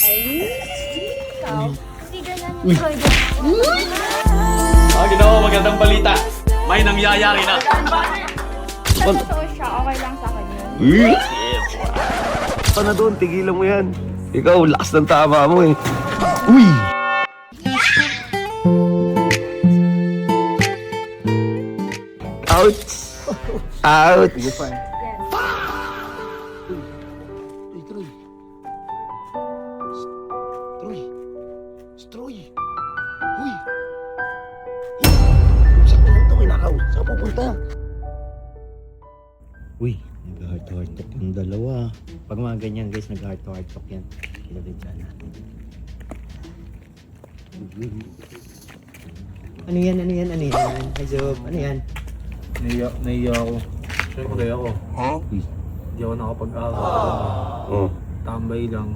Ay, ikaw. Hindi ganyan yung Troy. Ginawa magandang balita. May nangyayari na. Sa totoo siya, okay lang sa akin yun. Ano doon? Tigilan mo yan. Ikaw, lakas ng tama mo eh. Uy! Ouch! Ouch! Yes. Uy, Troy. Troy. Troy. Uy. Saan mo ito kinakaw? Saan pupunta? Uy, nag-heart to heart talk yung dalawa. Pag mga ganyan guys, nag-heart to heart talk yan. Ilabidya natin. Ano yan? Hi Zob, ano yan? Naiya ako. Siyempre ako. Uy, Hindi ako nakapag-aral. Oh. Tambay lang.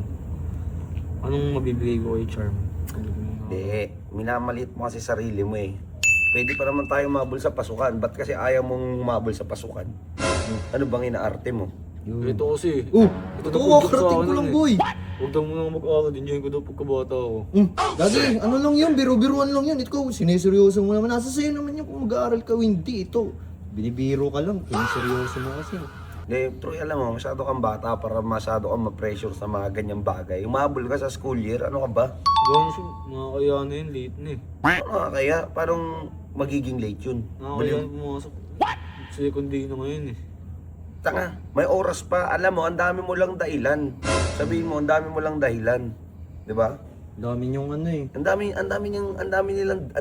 Anong mabibigay ko kay Charm? Hindi. Minamaliit mo kasi sarili mo eh. Pwede pa naman tayo mabul sa pasukan. Ba't kasi ayaw mong mabul sa pasukan? Ano bang inaarte mo? Ito kasi. ito ako, karating ko lang boy. Huwag daw mo nang mag-aaral. Enjoy ko daw pagkabata ako. Dati, ano lang yun, biro-biruan lang yun. Ikaw, sineseryoso mo naman. Nasa sa'yo naman yun kung mag-aaral ka o hindi. Ito, binibiro ka lang. Sineseryoso mo kasi. Troy, alam mo, masyado kang bata para masyado kang ma-pressure sa mga ganyang bagay. Umabol ka sa school year, ano ka ba? Gawin siya. Nakakaya na yun. Late na eh. Ano nga kaya? Parang magiging late yun. Nakakaya na pumasok. Second day na ngayon eh. Tanga, may oras pa. Alam mo, ang dami mo lang dahilan. Sabihin mo, ang dami mo lang dahilan. 'Di ba? Dami yung ano eh. Ang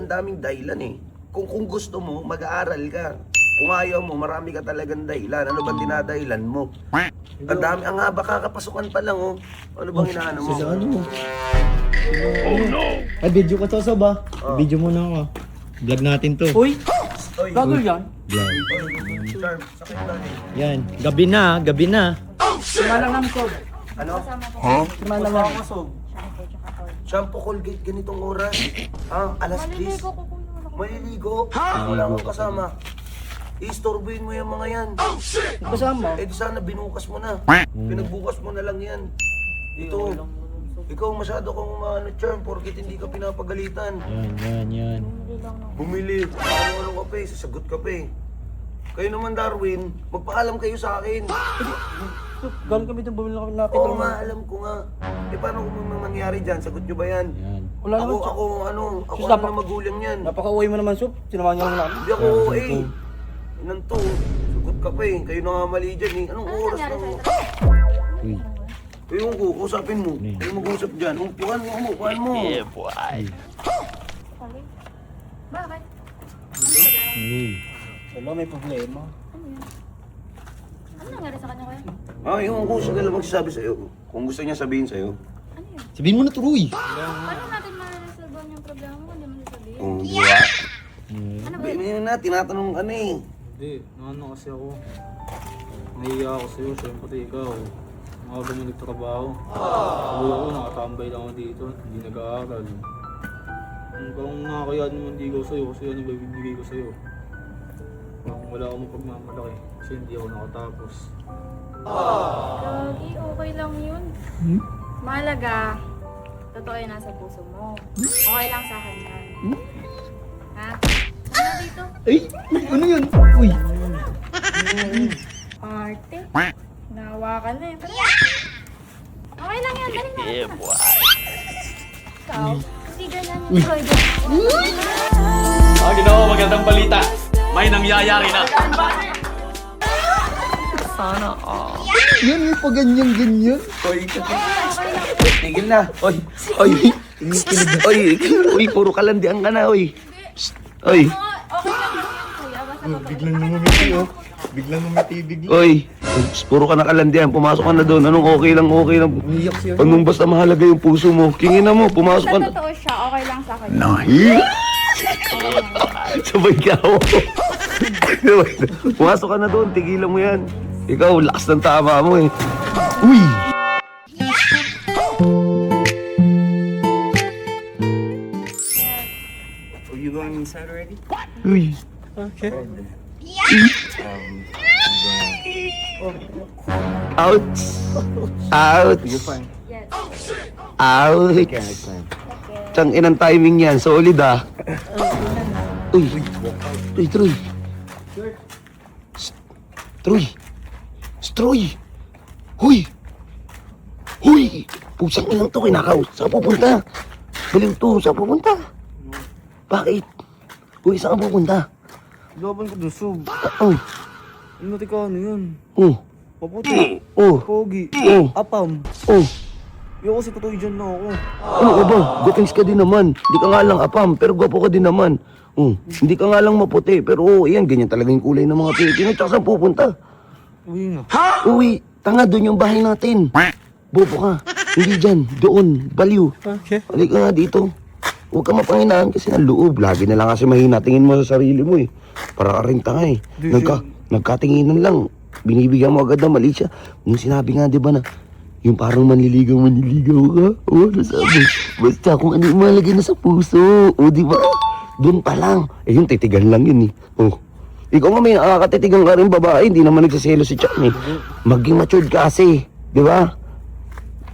daming dahilan eh. Kung gusto mo, mag-aaral ka. Kung ayaw mo, marami ka talagang dahilan. Ano ba dinadahilan mo? Ang dami, ang haba kakapasukan pa lang oh. Ano bang inaano mo? Sa ano mo? Oh no! Ay, video ka to, Sob ah. Video mo na ako. Vlog natin to. Uy! Oy, Bago yan? Vlog. Charm, sakit lang eh. Yan, gabi na. Simalang namin ko. Ano? Simalang namin ko. Shampoo, Colgate, ganitong oras. Alas 10. Maliligo ko kung ano. Maliligo? Wala akong kasama. Istorbuhin mo yung mga yan. Kasama? Eh di sana binukas mo na. Pinagbukas mo na lang yan. Ito. Ikaw masyado kang Charm, porkit hindi ka pinapagalitan. Yan. Hindi lang no. Bumili. Ano ka pa eh, sasagot ka pa eh. Kayo naman Darwin, magpaalam kayo sa akin. Galing kami itong bumili na kami na Oo nga, alam ko nga. Eh paano kung may mangyari dyan? Sagot nyo ba yan? Yan. Wala naman. Ako Sus, na magulang yan. Napaka-uwi mo naman, Sup. Sinamahan niyo naman namin. Hindi ako eh. Inan to, sagot ka pa eh. Kayo na nga mali dyan eh. Anong Ano oras nangyari na? sa'yo? Uy. Ewan ko, usapin mo. Kayo mag-usap dyan. Upuan mo. Sorry. Bakit? Uy. Wala, may problema. Ano yun? Ano nangyari sa kanya kuya? Ewan ko, siya lang magsasabi sa'yo. Kung gusto niya sabihin sa'yo. Ano yun? Sabihin mo na to, Uy. Paano natin ma-resolve yung problema mo? Hindi mo nasabihin. Di ba? Ano ba? Hindi na, tinatanong ka na eh. Hindi, naano kasi ako. Nahiya ako sa'yo, syempre ikaw. Mga mo nagtrabaho. Uwi ako, nakatambay lang ako dito. Hindi nag-aaral. Kung nakakayaan mo hindi ko sa'yo, kasi ano ba bibigay ko sa'yo? Kung wala akong mapagmamalaki, kasi hindi ako nakatapos. Gagi, okay lang yun. Mahalaga, totoo yung nasa puso mo. Okay lang sa akin yan. Ha? Ano dito? Ay, ano yun? Uy. Arte? Nawa ka na eh. Okay lang yan, dali na. Ikaw, hindi ganyan yung Troy. Ginawa magandang balita. May nangyayari na. Yan yung pa ganyan. Oy, tigil na. Oy, puro kalandian ka na, oy. Oy, Okay lang yun kuya, basta kapag... Biglang numumiti, oh. Biglang. oy. Puro ka na kalandian, pumasok ka na doon. Anong okay lang. Umiyak siya. Anong basta mahalaga yung puso mo. Kingin na mo, pumasok ka Sa na. totoo siya, okay lang sa akin. Sabay ka ako. Pumasok ka na doon, tigilan mo yan. Ikaw, lakas ng tama mo eh. Uy! Are you going inside already? Uy! Okay. Ouch! Ouch! You're fine. Yes. Ouch! Tiyang inang timing yan. Solid ah. Uy! Uy, Troy! Troy! Troy! Huy! Huy! Pusang ilang to kinakaw. Saan pupunta? Baliw to. Saan pupunta? Bakit? Uy, saan ka pupunta? Laban ko doon, Sob. Oh! Ano tika, ano yun? Oh! Paputi. Oh! Pogi. Oh! Apam. Oh! Yung kasi totoo dyan na ako. Ano ka ba? Gupings ka din naman. Hindi ka nga lang apam, pero gwapo ka din naman. Hindi ka nga lang maputi, pero yan, ganyan talaga yung kulay ng mga Pilipino. Tsaka saan pupunta? Uy nga. Uwi, tanga doon yung bahay natin. Bobo ka. Hindi dyan, doon, baliw. Okay. Halika nga dito. Huwag ka mapanginaan kasi ng loob. Lagi na lang kasi mahina tingin mo sa sarili mo eh. Para ka rin tanga eh. Nagkatinginan lang. Binibigyan mo agad na mali siya. Yung sinabi nga di ba na, yung parang manliligaw ka. Oo, nasabi. Basta kung ano yung malagay na sa puso. O di ba? Doon pa lang. Eh yung titigan lang yun eh. Oh. Ikaw nga may nakakatitigan ka rin babae. Hindi naman nagsaselo si Chan eh. Maging matured ka kasi. Di ba?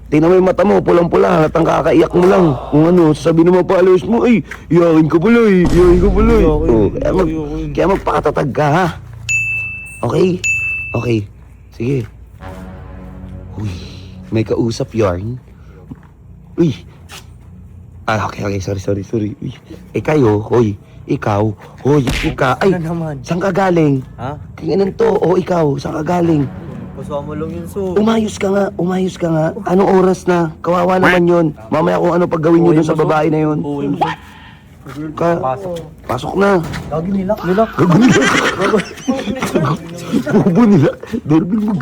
Tingnan mo yung mata mo, pulang-pula, halatang kakaiyak mo lang. Kung ano, sasabihin ng mga followers mo, ay, iyakin ka pala eh, iyakin ka pala eh. Oh, kaya magpakatatag ka ha. Okay? Okay. Sige. Uy, may kausap yarn. Uy. Okay, sorry. Uy. Kayo, hoy. Ikaw, hoy, ay, saan ka galing? Ha? Kinginan to, ikaw, saan ka galing? Kasama lang yun, Sob. Umayos ka nga. Anong oras na? Kawawa naman yun. Mamaya kung ano paggawin nyo dun sa babae na yun. Pasok na. Lagi nilak. Bobo nila. Doorbell mo.